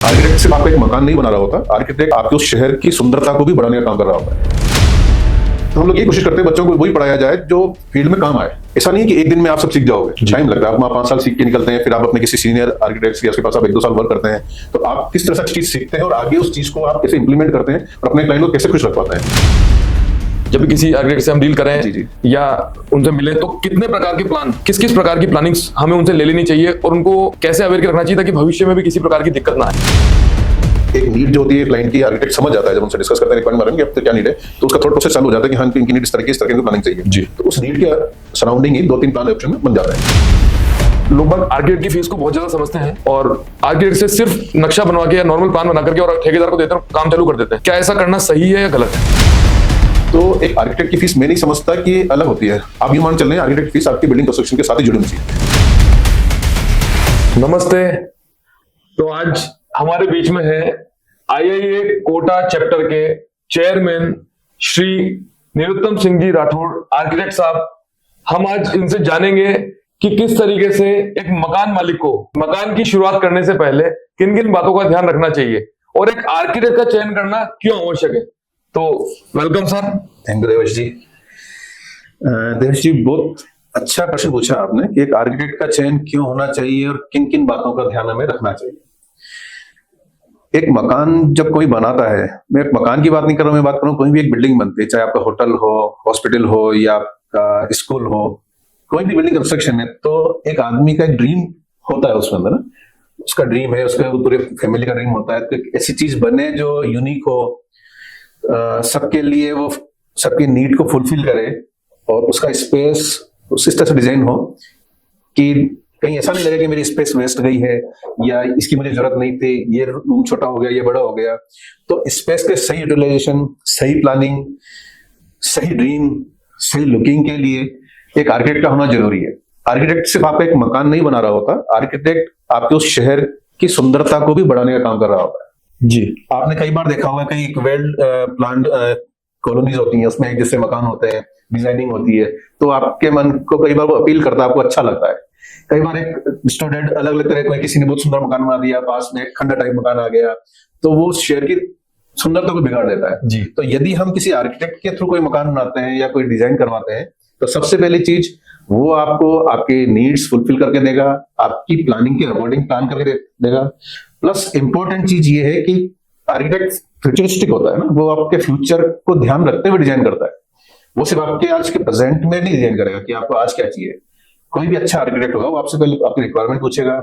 Architect सिर्फ आपका एक मकान नहीं बना रहा होता, आर्किटेक्ट आपके उस शहर की सुंदरता को भी बढ़ाने का काम कर रहा होता है। तो हम लोग ये कोशिश करते हैं बच्चों को वही पढ़ाया जाए जो फील्ड में काम आए। ऐसा नहीं है कि एक दिन में आप सब सीख जाओगे, टाइम लगता है। आप वहाँ 5 साल सीख के निकलते हैं, फिर आप अपने किसी सीनियर आर्किटेक्ट या उसके पास आप 1-2 साल वर्क करते हैं, तो आप किस तरह से चीज सीखते हैं और आगे उस चीज को आप कैसे इंप्लीमेंट करते हैं और अपने क्लाइंट को कैसे खुश रख पाते हैं। जब भी किसी आर्किटेक्ट से हम डील करें जी। या उनसे मिले तो कितने प्रकार के प्लान, किस किस प्रकार की प्लानिंग्स हमें उनसे ले लेनी चाहिए और उनको कैसे अवेयर रखना चाहिए ताकि भविष्य में भी किसी प्रकार की दिक्कत ना आए। एक नीड जो होती है क्लाइंट की, आर्किटेक्ट समझ जाता है जब उनसे डिस्कस करते हैं रिक्वायरमेंट बारे में कि अब क्या नीड है, तो उसका थॉट प्रोसेस चालू हो जाता है कि हाँ इनकी नीड इस तरह की प्लानिंग चाहिए जी। तो उस नीड के सराउंडिंग ही 2-3 प्लान ऑप्शन में बन जाता है। लोग बाग आर्किटेक्ट की फीस को बहुत ज्यादा समझते हैं और आर्किटेक्ट से सिर्फ नक्शा बनवा के या नॉर्मल प्लान बना करके और ठेकेदार को देते हैं, काम चालू कर देते हैं। क्या ऐसा करना सही है या गलत है? तो एक आर्किटेक्ट की फीस मैं नहीं समझता कि अलग होती है। आप ये मान चल रहे हैं आर्किटेक्ट फीस आपकी बिल्डिंग कंस्ट्रक्शन के साथ ही जुड़ी हुई है। नमस्ते। तो आज हमारे बीच में है आईआईए कोटा चैप्टर के चेयरमैन श्री निरुत्तम सिंह जी राठौड़ आर्किटेक्ट साहब। हम आज इनसे जानेंगे कि किस तरीके से एक मकान मालिक को मकान की शुरुआत करने से पहले किन किन बातों का ध्यान रखना चाहिए और एक आर्किटेक्ट का चयन करना क्यों आवश्यक है। तो welcome sir. Thank you Devesh ji. Devesh ji, बहुत अच्छा प्रश्न पूछा आपने कि एक आर्किटेक्ट का चयन क्यों होना चाहिए और किन किन बातों का ध्यान हमें रखना चाहिए। एक मकान जब कोई बनाता है, मैं एक मकान की बात नहीं कर रहा हूं, मैं बात कर रहा हूं कोई भी एक बिल्डिंग बनती है, चाहे आपका होटल हो, हॉस्पिटल हो या आपका स्कूल हो, कोई भी बिल्डिंग कंस्ट्रक्शन है, तो एक आदमी का एक ड्रीम होता है उसके अंदर ना, उसका ड्रीम है, उसका पूरे फैमिली का ड्रीम होता है कि ऐसी चीज बने जो यूनिक हो, सबके लिए वो सबकी नीड को फुलफिल करे और उसका स्पेस उस तरह से डिजाइन हो कि कहीं ऐसा नहीं लगे कि मेरी स्पेस वेस्ट गई है या इसकी मुझे जरूरत नहीं थी, ये रूम छोटा हो गया, ये बड़ा हो गया। तो स्पेस के सही यूटिलाइजेशन, सही प्लानिंग, सही ड्रीम, सही लुकिंग के लिए एक आर्किटेक्ट का होना जरूरी है। आर्किटेक्ट सिर्फ आपका एक मकान नहीं बना रहा होता, आर्किटेक्ट आपके उस शहर की सुंदरता को भी बढ़ाने का काम कर रहा होता है। जी। आपने कई बार देखा होगा कई वेल प्लान्ड कॉलोनीज होती हैं, उसमें एक जैसे मकान होते हैं, डिजाइनिंग होती है, तो आपके मन को कई बार वो अपील करता है, आपको अच्छा लगता है। कई बार एक स्टूडेंट अलग अलग तरह, कोई किसी ने बहुत सुंदर मकान बना दिया, पास में खंडर टाइप मकान आ गया, तो वो शहर की सुंदरता को बिगाड़ देता है। जी। तो यदि हम किसी आर्किटेक्ट के थ्रू कोई मकान बनाते हैं या कोई डिजाइन करवाते हैं, तो सबसे पहली चीज वो आपको आपके नीड्स फुलफिल करके देगा, आपकी प्लानिंग के अकॉर्डिंग प्लान करके देगा। प्लस इंपॉर्टेंट चीज ये है कि आर्किटेक्ट फ्यूचरिस्टिक होता है ना, वो आपके फ्यूचर को ध्यान रखते हुए डिजाइन करता है। वो सिर्फ आपके आज के प्रेजेंट में नहीं डिजाइन करेगा कि आपको आज क्या चाहिए। कोई भी अच्छा आर्किटेक्ट होगा वो आपसे पहले आपकी रिक्वायरमेंट पूछेगा,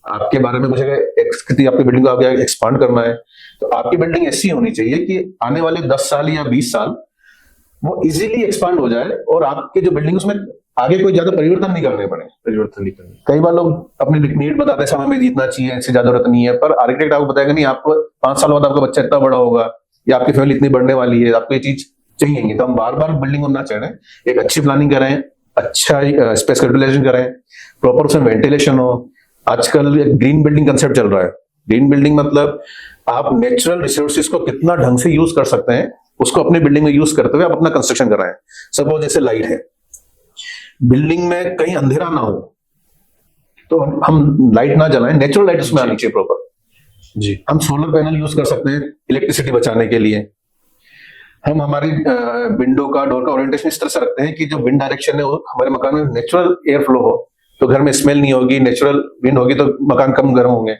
आपके बारे में पूछेगा, आपकी बिल्डिंग को आगे एक्सपांड करना है, तो आपकी बिल्डिंग ऐसी होनी चाहिए कि आने वाले 10 साल या 20 साल वो इजीली एक्सपांड हो जाए और आपके जो बिल्डिंग उसमें आगे कोई ज्यादा परिवर्तन नहीं करने पड़े। कई बार लोग अपनी नीड बताते हैं, समय में जितना चाहिए इससे ज्यादा जरूरत नहीं है, पर आर्किटेक्ट आपको बताएगा नहीं, आपको 5 साल बाद आपका बच्चा इतना बड़ा होगा या आपकी फैमिली इतनी बढ़ने वाली है, आपको ये चीज चाहिए। तो हम बार बार बिल्डिंग बनना चाह रहे हैं, एक अच्छी प्लानिंग करें, अच्छा स्पेस यूटिलाइजेशन करें, प्रॉपर उसमें वेंटिलेशन हो। आजकल ग्रीन बिल्डिंग कंसेप्ट चल रहा है। ग्रीन बिल्डिंग मतलब आप नेचुरल रिसोर्सेज को कितना ढंग से यूज कर सकते हैं, उसको अपने बिल्डिंग में यूज करते हुए आप अपना कंस्ट्रक्शन कर रहे हैं। सपोज जैसे लाइट है, बिल्डिंग में कहीं अंधेरा ना हो तो हम लाइट ना जलाएं, नेचुरल लाइट उसमें आनी चाहिए प्रॉपर। जी। हम सोलर पैनल यूज कर सकते हैं इलेक्ट्रिसिटी बचाने के लिए। हम हमारी विंडो का, डोर का ओरिएंटेशन इस तरह से रखते हैं कि जो विंड डायरेक्शन है वो हमारे मकान में नेचुरल एयर फ्लो हो, तो घर में स्मेल नहीं होगी, नेचुरल विंड होगी तो मकान कम गर्म होंगे।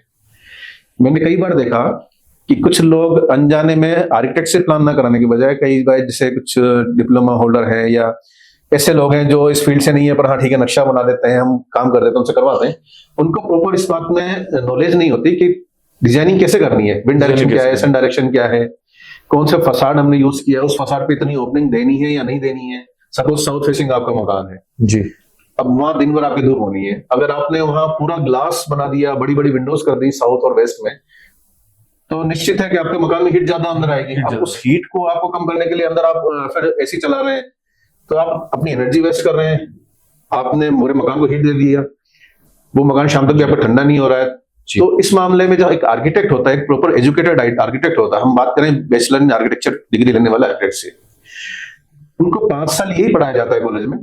मैंने कई बार देखा कि कुछ लोग अनजाने में आर्किटेक्ट से प्लान ना कराने के बजाय, कई बार जैसे कुछ डिप्लोमा होल्डर है या ऐसे लोग हैं जो इस फील्ड से नहीं है पर हाँ ठीक है नक्शा बना देते हैं, हम काम कर देते हैं, उनसे करवाते हैं, उनको प्रॉपर इस बात में नॉलेज नहीं होती कि डिजाइनिंग कैसे करनी है, विंड डायरेक्शन क्या है, सन डायरेक्शन क्या है, कौन सा फसाड हमने यूज किया, उस फसाड पे इतनी ओपनिंग देनी है या नहीं देनी है। सपोज साउथ फेसिंग आपका मकान है जी, अब वहां दिन भर आपकी धूप होनी है, अगर आपने वहां पूरा ग्लास बना दिया, बड़ी बड़ी विंडोज कर दी साउथ और वेस्ट में, तो निश्चित है कि आपके मकान में हीट ज्यादा अंदर आएगी। अब उस हीट को आपको कम करने के लिए अंदर आप फिर एसी चला रहे हैं, तो आप अपनी एनर्जी वेस्ट कर रहे हैं, आपने पूरे मकान को हीट दे दिया, वो मकान शाम तक भी आपका ठंडा नहीं हो रहा है। तो इस मामले में जो एक आर्किटेक्ट होता है, एक प्रॉपर एजुकेटेड आर्किटेक्ट होता है, हम बात करें बैचलर इन आर्किटेक्चर डिग्री लेने वाले आर्किटेक्ट से, उनको 5 साल यही पढ़ाया जाता है कॉलेज में।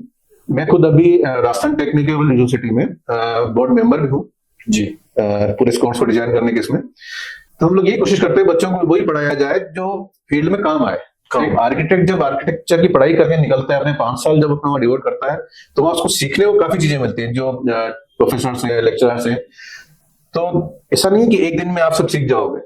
मैं खुद अभी राजस्थान टेक्निकल यूनिवर्सिटी में बोर्ड मेंबर भी हूँ जी, पूरे इस कोर्स को डिजाइन करने के इसमें। तो हम लोग ये कोशिश करते हैं बच्चों को वही पढ़ाया जाए जो फील्ड में काम आए। एक आर्किटेक्ट जब आर्किटेक्चर की पढ़ाई करके निकलता है, अपने 5 साल जब अपना डिवोट करता है, तो वहां उसको सीखने को काफी चीजें मिलती हैं जो प्रोफेसर से, लेक्चरर से। तो ऐसा नहीं है कि एक दिन में आप सब सीख जाओगे,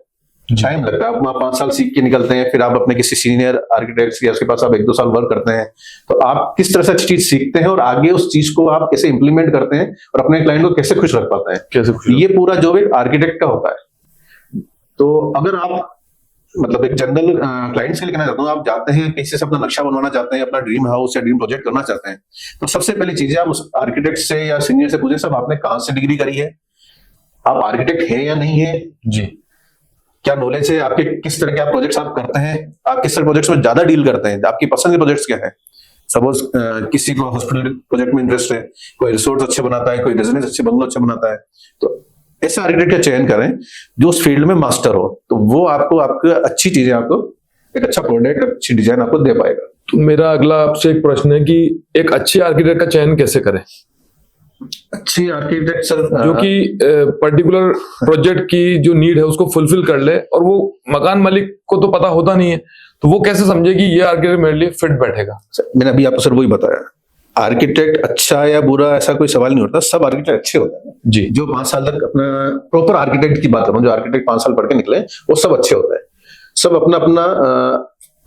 टाइम लगता है। आप वहाँ 5 साल सीख के निकलते हैं, फिर आप अपने किसी सीनियर आर्किटेक्ट या उसके पास आप 1-2 साल वर्क करते हैं, तो आप किस तरह से अच्छी चीज सीखते हैं और आगे उस चीज को आप कैसे इंप्लीमेंट करते हैं और अपने क्लाइंट को कैसे खुश रख पाते हैं, कैसे खुश ये पूरा जॉब एक आर्किटेक्ट का होता है। तो अगर आप मतलब एक जनरल क्लाइंट से कहना चाहता हूँ, आप जाते हैं किसी से अपना नक्शा बनवाना चाहते हैं, अपना ड्रीम हाउस या ड्रीम प्रोजेक्ट करना चाहते हैं, तो सबसे पहली चीज है आप उस आर्किटेक्ट से या सीनियर से पूछें, सब आपने कहाँ से डिग्री करी है, आप आर्किटेक्ट है या नहीं है जी, क्या नॉलेज है आपके, किस तरह के आप प्रोजेक्ट्स आप करते हैं, आप किस तरह प्रोजेक्ट्स में ज्यादा डील करते हैं, आपकी पसंद के प्रोजेक्ट्स क्या है। सपोज किसी को हॉस्पिटल प्रोजेक्ट में इंटरेस्ट है, कोई रिसोर्ट अच्छे बनाता है, कोई रेजिडेंस अच्छे बंगलो अच्छे बनाता है, तो ऐसा आर्किटेक्ट का चयन करें जो उस फील्ड में मास्टर हो, तो वो आपको अच्छी चीजें, आपको एक अच्छा प्रोडक्ट, अच्छी डिजाइन आपको दे पाएगा। तो मेरा अगला आपसे एक प्रश्न है कि एक अच्छे आर्किटेक्ट का चयन कैसे करें, अच्छी आर्किटेक्चर जो कि पर्टिकुलर प्रोजेक्ट की जो नीड है उसको फुलफिल कर ले, और वो मकान मालिक को तो पता होता नहीं है, तो वो कैसे समझे कि ये आर्किटेक्ट मेरे लिए फिट बैठेगा। मैंने अभी आपको सर वही बताया, आर्किटेक्ट अच्छा या बुरा ऐसा कोई सवाल नहीं होता, सब आर्किटेक्ट अच्छे होते हैं जी। जो 5 साल तक अपना प्रॉपर आर्किटेक्ट की बात करूं, जो आर्किटेक्ट 5 साल पढ़ के निकले, वो सब अच्छे होते हैं। सब अपना अपना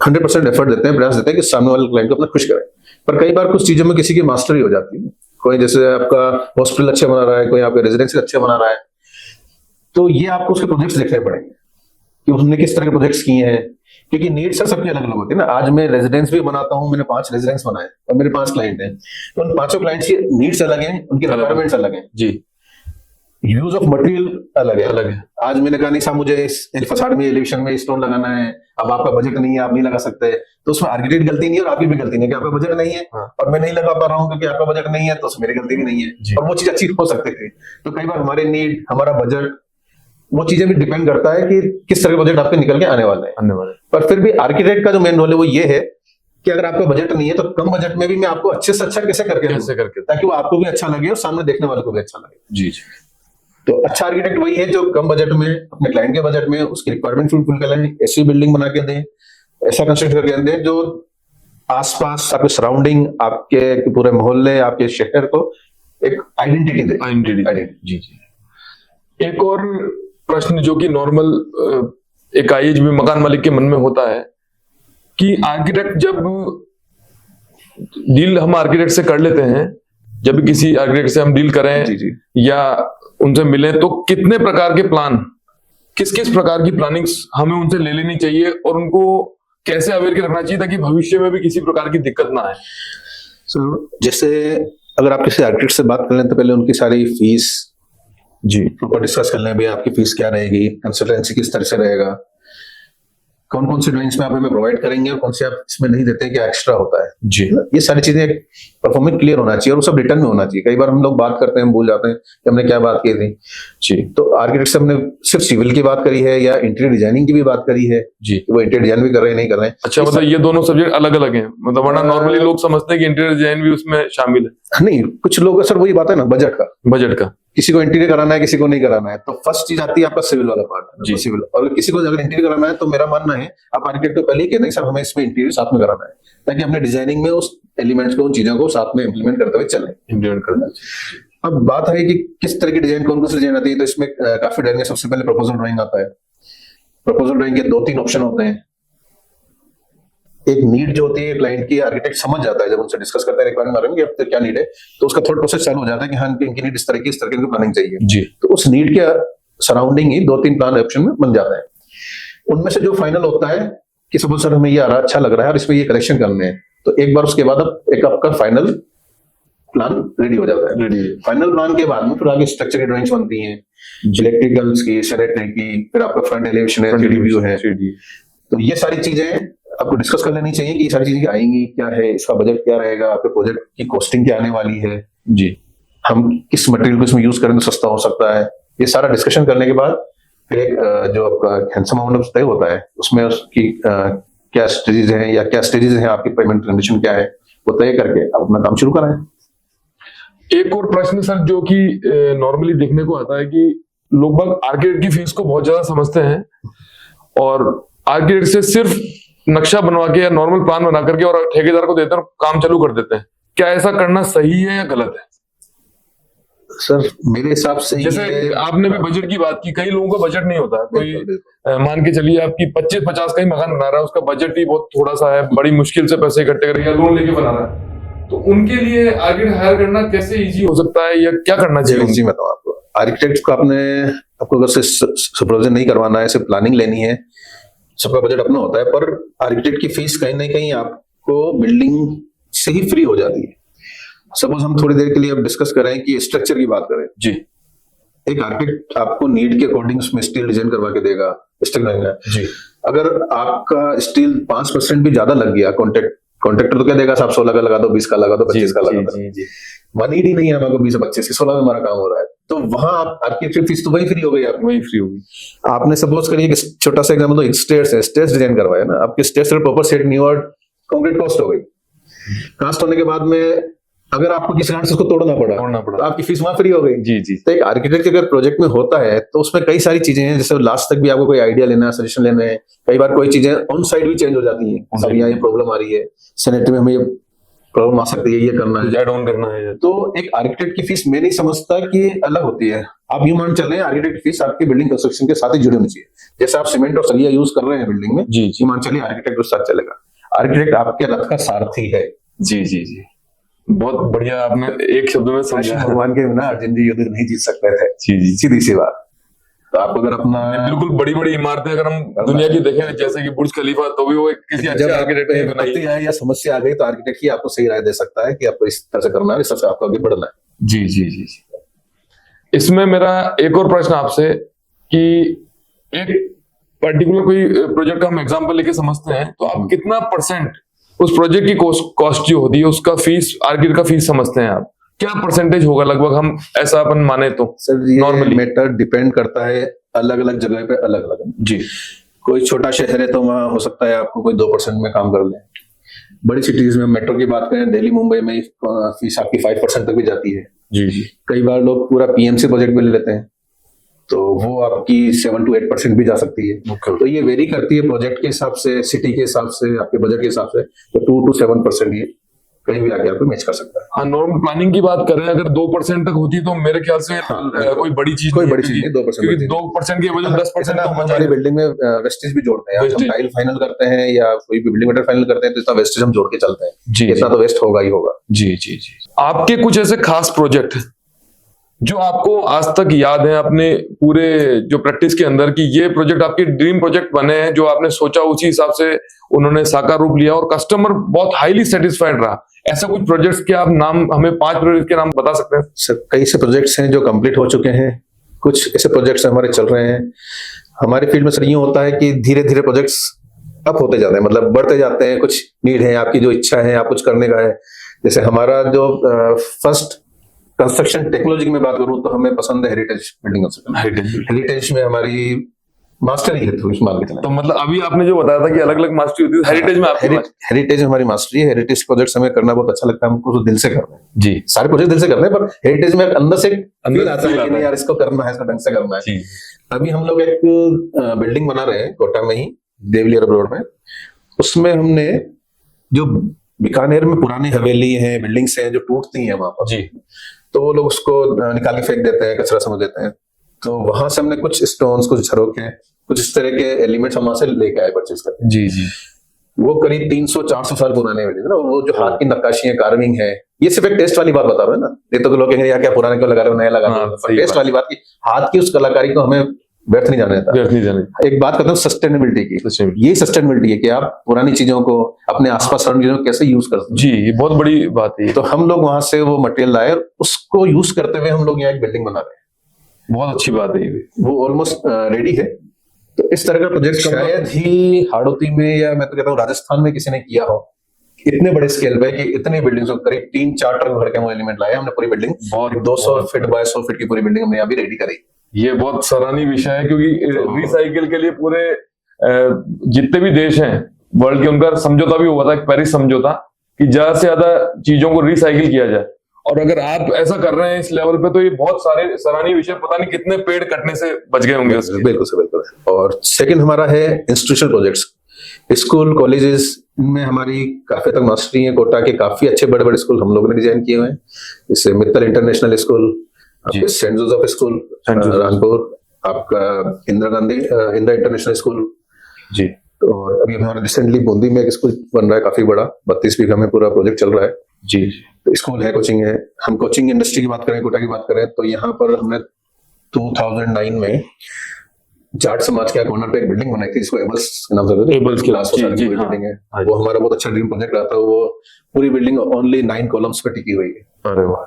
100% एफर्ट देते हैं, प्रयास देते हैं कि सामने वाले क्लाइंट को अपना खुश करें। पर कई बार कुछ चीजों में किसी की मास्टरी हो जाती है, कोई जैसे आपका हॉस्पिटल अच्छा बना रहा है, कोई आपका रेजिडेंशियल अच्छा बना रहा है, तो ये आपको उसके प्रोजेक्ट्स देखने पड़ेंगे कि उसने किस तरह के प्रोजेक्ट्स किए हैं, क्योंकि नीड्स सबकी अलग अलग होती है ना। आज मैं रेजिडेंस भी बनाता हूं, मैंने 5 रेजिडेंस बनाए और मेरे 5 क्लाइंट हैं, तो उन 5 क्लाइंट्स की नीड्स अलग हैं, उनकी रिक्वायरमेंट्स अलग हैं जी, यूज ऑफ मटेरियल अलग है। आज मैंने कहा नहीं साहब मुझे इस फसाड में एलिवेशन में स्टोन लगाना है, अब आपका बजट नहीं है, आप नहीं लगा सकते, तो उसमें आर्किटेक्ट गलती नहीं है और आपकी भी गलती नहीं है कि आपका बजट नहीं है। हाँ। और मैं नहीं लगा पा रहा हूँ क्योंकि आपका बजट नहीं है, तो उसमें मेरी गलती भी नहीं है और वो चीज अच्छी हो सकती थी। तो कई बार हमारे नीड, हमारा बजट, वो चीजें भी डिपेंड करता है कि किस तरह के बजट आपके निकल के आने वाले हैं। पर फिर भी आर्किटेक्ट का जो मेन रोल है वो ये है कि अगर आपका बजट नहीं है तो कम बजट में भी मैं आपको अच्छे से अच्छा कैसे करके ताकि वो आपको भी अच्छा लगे और सामने देखने वाले को भी अच्छा लगे। जी। तो अच्छा आर्किटेक्ट वही है जो कम बजट में अपने क्लाइंट के बजट में उसकी रिक्वायरमेंट फुलफिल कर ले, ऐसी बिल्डिंग बना के दे, ऐसा कंस्ट्रक्ट करके दे जो आसपास आपके सराउंडिंग, आपके पूरे मोहल्ले, आपके शहर को एक आइडेंटिटी दे। जी जी। एक और प्रश्न जो कि नॉर्मल एक आईएएच भी मकान मालिक के मन में होता है कि आर्किटेक्ट जब डील हम आर्किटेक्ट से कर लेते हैं, जब भी किसी आर्किटेक्ट से हम डील करें जी। या उनसे मिले, तो कितने प्रकार के प्लान, किस किस प्रकार की प्लानिंग्स हमें उनसे ले लेनी चाहिए और उनको कैसे अवेयर के रखना चाहिए ताकि भविष्य में भी किसी प्रकार की दिक्कत ना आए। जैसे अगर आप किसी आर्किटेक्ट से बात कर लें तो पहले उनकी सारी फीस जी ऊपर डिस्कस कर लें, भैया आपकी फीस क्या रहेगी, कंसल्टेंसी किस तरह से रहेगा, कौन कौन से ड्राइंग्स में आप हमें प्रोवाइड करेंगे और कौन से आप इसमें नहीं देते, क्या एक्स्ट्रा होता है जी। ये सारी चीजें परफॉर्मेंस क्लियर होना चाहिए और वो सब रिटर्न में होना चाहिए। कई बार हम लोग बात करते हैं, भूल जाते हैं कि हमने क्या बात की थी जी। तो आर्किटेक्ट से हमने सिर्फ सिविल की बात करी है या इंटीरियर डिजाइनिंग की भी बात करी है जी, वो इंटीरियर डिजाइन भी कर रहे हैं नहीं कर रहे हैं। अच्छा, मतलब ये दोनों सब्जेक्ट अलग अलग हैं, मतलब वरना नॉर्मली लोग समझते हैं कि इंटीरियर डिजाइन भी उसमें शामिल है। नहीं, कुछ लोग सर वही बात है ना, बजट का किसी को इंटीरियर कराना है, किसी को नहीं कराना है, तो फर्स्ट चीज आती है आपका सिविल वाला पार्ट जी। सिविल, और किसी को अगर इंटीरियर कराना है तो मेरा मानना है आप आर्किटेक्ट को पहले ही नहीं सर हमें इसमें इंटीरियर साथ में कराना है, ताकि अपने डिजाइनिंग में उस एलिमेंट्स को, उन चीजों को साथ में इंप्लीमेंट करते हुए चले। इंप्लीमेंट करना। अब बात है कि किस तरह की डिजाइन, कौन कौन सी डिजाइन आती है, तो इसमें काफी ड्राइंग है। सबसे पहले प्रपोजल ड्राइंग आता है। प्रपोजल ड्राइंग के 2-3 ऑप्शन होते हैं। एक नीड जो होती है क्लाइंट की, आर्किटेक्ट समझ जाता है जब उनसे डिस्कस करते हैं रिक्वायरमेंट बारे में कि अब क्या नीड है, तो उसका थॉट प्रोसेस चालू हो जाता है कि हाँ इनकी नीड इस तरह की प्लानिंग चाहिए जी। तो उस नीड के सराउंडिंग ही 2-3 प्लान ऑप्शन में बन जाता है। उनमें से जो फाइनल होता है कि सपोज सर हमें ये आ रहा अच्छा लग रहा है और इसमें ये करेक्शन करने हैं, तो एक बार उसके बाद अब एक आपका फाइनल प्लान रेडी हो जाता है। फाइनल प्लान के बाद में फिर आगे स्ट्रक्चर की ड्राइंग्स बनती हैं, इलेक्ट्रिकल्स की, सैनिटरी की, फिर आपका फ्रंट एलिवेशन है, 3D व्यू है। तो ये सारी चीजें आपको डिस्कस कर लेनी चाहिए कि ये सारी चीजें आएंगी, क्या है इसका बजट, क्या रहेगा, आपके प्रोजेक्ट की कॉस्टिंग क्या आने वाली है जी, हम किस मटेरियल को इसमें यूज करें तो सस्ता हो सकता है। ये सारा डिस्कशन करने के बाद फिर एक जो आपका हैंडसम अमाउंट तय होता है, उसमें उसकी क्या स्टेजेस हैं या क्या स्टेजेस हैं, आपकी पेमेंट कंडीशन क्या है, वो तय करके आप अपना काम शुरू कराएं। एक और प्रश्न सर जो कि नॉर्मली देखने को आता है कि लोग आर्किटेक्ट की फीस को बहुत ज्यादा समझते हैं और आर्किटेक्ट से सिर्फ नक्शा बनवा के या नॉर्मल प्लान बना करके और ठेकेदार को देते हैं और काम चालू कर देते हैं। क्या ऐसा करना सही है या गलत है? सर मेरे हिसाब से जैसे आपने भी बजट की बात की, कई लोगों का बजट नहीं होता। कोई मान के चलिए आपकी 25-50 का ही मकान बना रहा है, उसका बजट ही बहुत थोड़ा सा है, बड़ी मुश्किल से पैसे इकट्ठे करके या लोन लेके बना रहा है, तो उनके लिए आर्किटेक्ट हायर करना कैसे इजी हो सकता है या क्या करना चाहिए? जी बताओ आपको, आर्किटेक्ट को आपको अगर सुपरविजन नहीं करवाना है, सिर्फ प्लानिंग लेनी है, सबका बजट अपना होता है, पर आर्किटेक्ट की फीस कहीं ना कहीं आपको बिल्डिंग से ही फ्री हो जाती है। सपोज हम थोड़ी देर के लिए अब डिस्कस करें कि स्ट्रक्चर की बात करें जी, एक आर्किटेक्ट आपको नीड के अकॉर्डिंग उसमें स्टील डिजाइन करवा के देगा, स्ट्रक्चर जी। अगर आपका स्टील 5% भी ज्यादा लग गया, कॉन्ट्रैक्टर तो क्या देगा, साहब 16 का लगा दो, 20 का लगा दो, 25 का लगा दो, वन नीड ही नहीं है हमारे 20-25 की, 16 में हमारा काम हो रहा है, तो वहां आपकी फीस तो वही फ्री हो गई, आपकी वही फ्री होगी। आपने सपोज करिए कि छोटा सा एग्जाम्पल, तो स्टेयर्स है, स्टेयर्स डिजाइन करवाया ना, आपके स्टेयर्स का प्रॉपर सेट नहीं हुआ, कंक्रीट कॉस्ट हो गई, कास्ट होने के बाद में अगर आपको किसी कारण से उसको तोड़ना पड़ा तो आपकी फीस वहां फ्री हो गई। जी। तो एक आर्किटेक्ट अगर प्रोजेक्ट में होता है तो उसमें कई सारी चीजें हैं, जैसे लास्ट तक भी आपको कोई आइडिया लेना है, सजेशन लेना है, कई बार कोई चीजें ऑन साइड भी चेंज हो जाती है, सब यहाँ ये प्रॉब्लम आ रही है, सैनिटरी में हमें ये प्रॉब्लम आ सकती है, ये करना है, ऐड ऑन करना है, तो एक आर्किटेक्ट की फीस मैं नहीं समझता कि अलग होती है। आप यूं मान चले, आर्किटेक्ट की फीस आपकी बिल्डिंग कंस्ट्रक्शन के साथ ही जुड़ी होनी चाहिए। जैसे आप सीमेंट और सरिया यूज कर रहे हैं बिल्डिंग में, जी मान चलिए आर्किटेक्ट उसके साथ चलेगा। आर्किटेक्ट आपके रथ का सारथी है। जी। बहुत बढ़िया आपने एक शब्द में समझा। भगवान के बिना अर्जुन जी युद्ध नहीं जीत सकते थे। जी सीधी सी बात। तो आप अगर अपना बिल्कुल बड़ी इमारतें अगर हम दुनिया की देखें, जैसे कि बुर्ज खलीफा, तो भी वो किसी अच्छे आर्किटेक्ट ने बनाई है, या समस्या आ गई तो आर्किटेक्ट ही आपको सही राय दे सकता है कि आपको इस तरह से करना है, इस तरह से आपको आगे बढ़ना है। जी। इसमें मेरा एक और प्रश्न आपसे कि एक पर्टिकुलर कोई प्रोजेक्ट का हम एग्जांपल लेके समझते हैं, तो आप कितना % उस प्रोजेक्ट की कॉस्ट जो होती है उसका फीस, आर्किटेक्ट का फीस समझते हैं आप? क्या परसेंटेज होगा लगभग, हम ऐसा अपन माने तो? सर नॉर्मली मैटर डिपेंड करता है, अलग अलग जगह पे अलग अलग। जी, कोई छोटा शहर है तो वहां हो सकता है आपको कोई 2% में काम कर ले। बड़ी सिटीज में, मेट्रो की बात करें, दिल्ली मुंबई में फीस आपकी 5% तक भी जाती है। जी। कई बार लोग पूरा PMC प्रोजेक्ट भी ले लेते हैं तो वो आपकी 7 to 8% भी जा सकती है। तो ये वेरी करती है प्रोजेक्ट के हिसाब से, सिटी के हिसाब से, आपके बजट के हिसाब से, तो 2 to 7% ये कहीं भी आके आपको मैच कर सकता है। हाँ, नॉर्मल प्लानिंग की बात करें अगर 2% तक होती है तो मेरे ख्याल से कोई बड़ी चीज नहीं, 2% की वजह 10% हमारी बिल्डिंग में वेस्टेज भी जोड़ते हैं। हम टाइल फाइनल करते हैं या कोई भी बिल्डिंग मटेरियल फाइनल करते हैं तो इतना वेस्टेज हम जोड़ के चलते हैं। जी, इतना तो वेस्ट होगा ही होगा। जी। आपके कुछ ऐसे खास प्रोजेक्ट जो आपको आज तक याद है अपने पूरे जो प्रैक्टिस के अंदर, कि ये प्रोजेक्ट आपके ड्रीम प्रोजेक्ट बने हैं, जो आपने सोचा उसी हिसाब से उन्होंने साकार रूप लिया और कस्टमर बहुत हाईली सेटिस्फाइड रहा? ऐसा कुछ प्रोजेक्ट्स के आप नाम, हमें 5 प्रोजेक्ट के नाम बता सकते हैं? सर कई से प्रोजेक्ट्स हैं जो कंप्लीट हो चुके हैं, कुछ ऐसे प्रोजेक्ट्स हमारे चल रहे हैं। हमारी फील्ड में सर यूं होता है कि धीरे धीरे प्रोजेक्ट्स अप होते जाते हैं, मतलब बढ़ते जाते हैं। कुछ नीड है, आपकी जो इच्छा है, आप कुछ करने का है। जैसे हमारा जो फर्स्ट कंस्ट्रक्शन टेक्नोलॉजी में बात करूं तो हमें पसंद है हेरिटेज बिल्डिंग कंस्ट्रक्शन। हेरिटेज में हमारी मास्टरी है, मान के चलें। तो मतलब अभी आपने जो बताया था कि अलग अलग मास्टरी होती है, हेरिटेज में हेरिटेज में हमारी मास्टरी है। हेरिटेज प्रोजेक्ट्स हमें करना बहुत अच्छा लगता है, हमको तो दिल से करना है। जी, सारे प्रोजेक्ट दिल से करते हैं, पर हेरिटेज में अंदर से फील आता है कि नहीं यार इसको करना है, इसको ढंग से करना है। अभी हम लोग एक बिल्डिंग बना रहे हैं कोटा में ही, देवली अरब रोड में। उसमें हमने जो बीकानेर में पुरानी हवेली है, बिल्डिंग्स हैं जो टूटती हैं वहां पर, जी, तो वो लोग उसको निकाल के फेंक देते हैं, कचरा समझ देते हैं। तो वहां से हमने कुछ स्टोन्स, कुछ झरोखे, कुछ इस तरह के एलिमेंट्स हम वहां से लेके आए परचेज करके। जी। वो करीब 300-400 साल पुराने बिल्डिंग ना, वो जो हाथ की नक्काशी है, कार्विंग है। ये सिर्फ एक टेस्ट वाली बात बता रहे हैं ना, ये तो लोग कहेंगे यार क्या पुराने क्यों लगा रहे हो, नया लगा रहे हो। टेस्ट वाली बात की, हाथ की उस कलाकारी को हमें व्यर्थ नहीं जाने देता। एक बात करता हूँ सस्टेनेबिलिटी की, ये सस्टेनेबिलिटी है कि आप पुरानी चीजों को, अपने आसपास चीजों को कैसे यूज करते हैं। जी, ये बहुत बड़ी बात है। तो हम लोग वहां से वो मटेरियल लाए, उसको यूज करते हुए हम लोग यहाँ एक बिल्डिंग बना रहे हैं। बहुत अच्छी बात है। वो ऑलमोस्ट रेडी है। तो इस तरह का प्रोजेक्ट शायद ही हाड़ौती में, या मैं तो कहता हूँ राजस्थान में किसी ने किया हो इतने बड़े स्केल पे, कि इतनी बिल्डिंग करीब 3-4 ट्रक भर के हम एलिमेंट लाए हमने। पूरी बिल्डिंग 200 फीट बाय 100 फीट की पूरी बिल्डिंग हमने अभी रेडी करी। ये बहुत सराहनीय विषय है, क्योंकि रिसाइकिल के लिए पूरे जितने भी देश हैं वर्ल्ड के, उनका समझौता भी हुआ था, पेरिस समझौता, कि ज्यादा से ज्यादा चीजों को रिसाइकिल किया जाए। और अगर आप ऐसा कर रहे हैं इस लेवल पे तो ये बहुत सारे सराहनीय विषय, पता नहीं कितने पेड़ कटने से बच गए होंगे उसके। बिल्कुल से बिल्कुल। और सेकंड हमारा है इंस्टीट्यूशनल प्रोजेक्ट्स, स्कूल कॉलेजेस में हमारी काफी तक मास्टरी है। कोटा के काफी अच्छे बड़े बड़े स्कूल हम लोगों ने डिजाइन किए हुए हैं, जैसे Mittal international school, saint Joseph school Ranpur, आपका इंदिरा इंटरनेशनल स्कूल जी। तो अभी हमारा रिसेंटली बूंदी में एक स्कूल बन रहा है काफी बड़ा, 32 बीघा में पूरा प्रोजेक्ट चल रहा है जी। तो स्कूल है, कोचिंग है। हम कोचिंग इंडस्ट्री की बात करें, कोटा की बात करें, तो यहाँ पर हमने 2009 में जाट समाज के कॉर्नर पे एक बिल्डिंग बनाई थी जिसको एबल्स के नाम से एबल्स की बिल्डिंग है। वो हमारा बहुत अच्छा ड्रीम प्रोजेक्ट रहा था। वो पूरी बिल्डिंग ओनली 9 कॉलम्स पे टिकी हुई है। अरे वाह।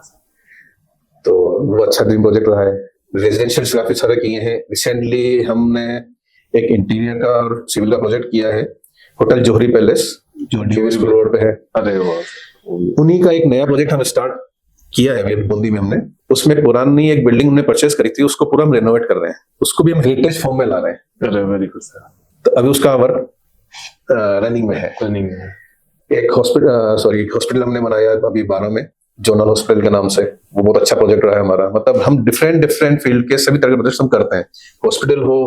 तो वो अच्छा ड्रीम प्रोजेक्ट रहा है। रेजिडेंशियल काफी सारे किए हैं। रिसेंटली हमने एक इंटीरियर का और सिविल का प्रोजेक्ट किया है, होटल जोहरी पैलेस जो डीवीएस रोड पे है। अरे वाह। उन्हीं का एक नया प्रोजेक्ट हम स्टार्ट किया है अभी बूंदी में हमने। उसमें पुरानी एक बिल्डिंग हमने परचेस करी थी, उसको पूरा हम रेनोवेट कर रहे हैं, उसको भी हम हेरिटेज फॉर्म में ला रहे हैं। अरे वेरी गुड सर। तो अभी उसका वर्क रनिंग में है। एक हॉस्पिटल हमने बनाया अभी 12 में, जोनल हॉस्पिटल के नाम से। वो बहुत अच्छा प्रोजेक्ट रहा है हमारा। मतलब हम डिफरेंट फील्ड के सभी तरह के प्रोजेक्ट हम करते हैं, हॉस्पिटल हो,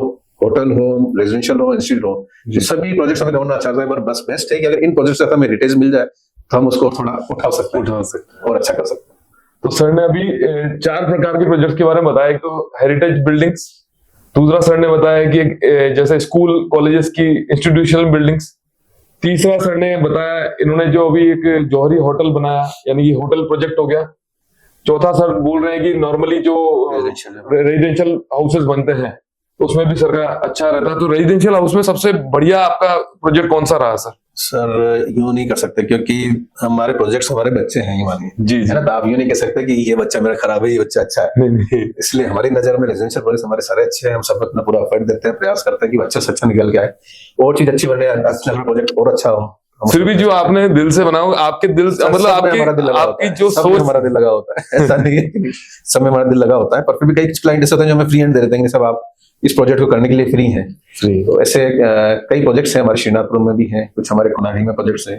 होटल हो, रेजिडेंशियल हो, इंस्टीट्यूट हो, ये सभी प्रोजेक्ट्स हमें गवर्नमेंट चाहता है। पर बस बेस्ट है कि अगर इन प्रोजेक्ट से हमें हेरिटेज मिल जाए तो हम उसको थोड़ा उठा सकते हैं और अच्छा कर सकते हैं। तो सर ने अभी 4 प्रकार के प्रोजेक्ट्स के बारे में बताया। एक तो हेरिटेज बिल्डिंग्स, दूसरा सर ने बताया कि जैसे स्कूल कॉलेजेस की इंस्टीट्यूशनल बिल्डिंग्स, तीसरा सर ने बताया इन्होंने जो अभी एक जौहरी होटल बनाया, यानी कि होटल प्रोजेक्ट हो गया। चौथा सर बोल रहे हैं कि नॉर्मली जो रेजिडेंशियल हाउसेस बनते हैं उसमें भी सर का अच्छा रहता है। तो रेजिडेंशियल हाउस में सबसे बढ़िया आपका प्रोजेक्ट कौन सा रहा सर? सर यूं नहीं कर सकते क्योंकि हमारे प्रोजेक्ट्स हमारे बच्चे हैं, ये मानिए जी है ना। तो आप यूं नहीं कह सकते कि ये बच्चा मेरा खराब है, ये बच्चा अच्छा है। नहीं। इसलिए हमारी नजर में रेजिडेंशियल प्रोजेक्ट्स हमारे सारे अच्छे हैं। हम सब अपना पूरा एफर्ट देते हैं, प्रयास करते हैं कि बच्चा से अच्छा निकल के आए, और चीज अच्छी बने, अच्छा प्रोजेक्ट और अच्छा हो। फिर भी जो आपने दिल से बनाओ, आपके दिल मतलब आपकी जो सोच, हमारा दिल लगा होता है। ऐसा नहीं है कि सब में हमारा दिल लगा होता है, पर फिर भी कई क्लाइंट ऐसे होते हैं जो हमें फ्री हैंड दे देते हैं कि सब आप इस प्रोजेक्ट को करने के लिए फ्री हैं। तो ऐसे कई प्रोजेक्ट्स हैं हमारे श्रीनाथपुर में भी हैं, कुछ हमारे खुनाड़ी में प्रोजेक्ट्स हैं,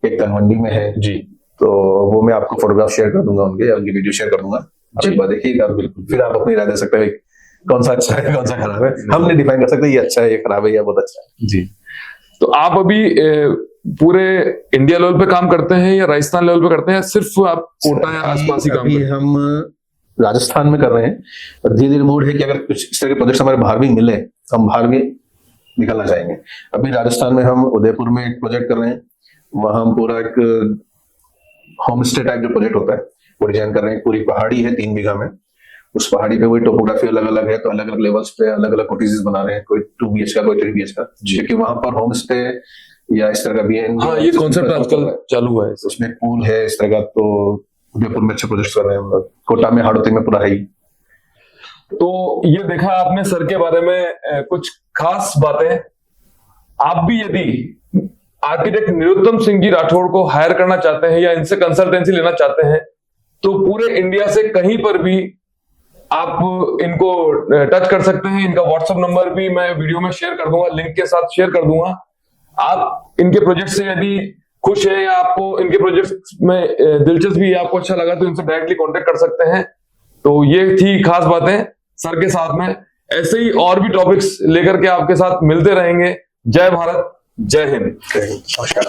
एक तलवंडी में है जी। तो वो मैं आपको फोटोग्राफ शेयर कर दूंगा उनके, या उनकी वीडियो शेयर कर दूंगा, आप एक बार देखिएगा। बिल्कुल, फिर आप अपनी राय दे सकते हैं कौन सा अच्छा है कौन सा खराब है। हम नहीं डिफाइन कर सकते ये अच्छा है ये खराब है या बहुत अच्छा है जी। तो आप अभी पूरे इंडिया लेवल पे काम करते हैं या राजस्थान लेवल पे करते हैं, या सिर्फ आप कोटा या आसपास ही काम करते हैं? हम राजस्थान में कर रहे हैं, और धीरे धीरे मूड है कि अगर कुछ इस तरह के प्रोजेक्ट्स हमारे बाहर भी मिले तो हम बाहर भी निकलना चाहेंगे। अभी राजस्थान में हम उदयपुर में एक प्रोजेक्ट कर रहे हैं, वहां हम पूरा एक होम स्टे टाइप जो प्रोजेक्ट होता है वो डिजाइन कर रहे हैं। पूरी पहाड़ी है 3 बीघा में, उस पहाड़ी पे वही टोपोग्राफी अलग अलग है, तो अलग अलग लेवल्स पे अलग अलग कॉटेजेस बना रहे हैं, कोई 2 BH का, कोई 3 BH का, क्योंकि वहां पर होम स्टे या इस तरह का भी है। हाँ, ये कॉन्सेप्ट आजकल चालू हुआ है। उसमें पूल है इस तरह का। तो उदयपुर में अच्छे प्रोजेक्ट कर रहे हैं हम लोग, कोटा में हाड़ोती में पूरा है ही। तो ये देखा आपने सर के बारे में कुछ खास बातें। आप भी यदि आर्किटेक्ट निरुत्तम सिंह जी राठौड़ को हायर करना चाहते हैं या इनसे कंसल्टेंसी लेना चाहते हैं तो पूरे इंडिया से कहीं पर भी आप इनको टच कर सकते हैं। इनका व्हाट्सएप नंबर भी मैं वीडियो में शेयर कर दूंगा, लिंक के साथ शेयर कर दूंगा। आप इनके प्रोजेक्ट से यदि खुश है या आपको इनके प्रोजेक्ट में दिलचस्पी है, आपको अच्छा लगा, तो इनसे डायरेक्टली कांटेक्ट कर सकते हैं। तो ये थी खास बातें सर के साथ में। ऐसे ही और भी टॉपिक्स लेकर के आपके साथ मिलते रहेंगे। जय भारत, जय हिंद। नमस्कार।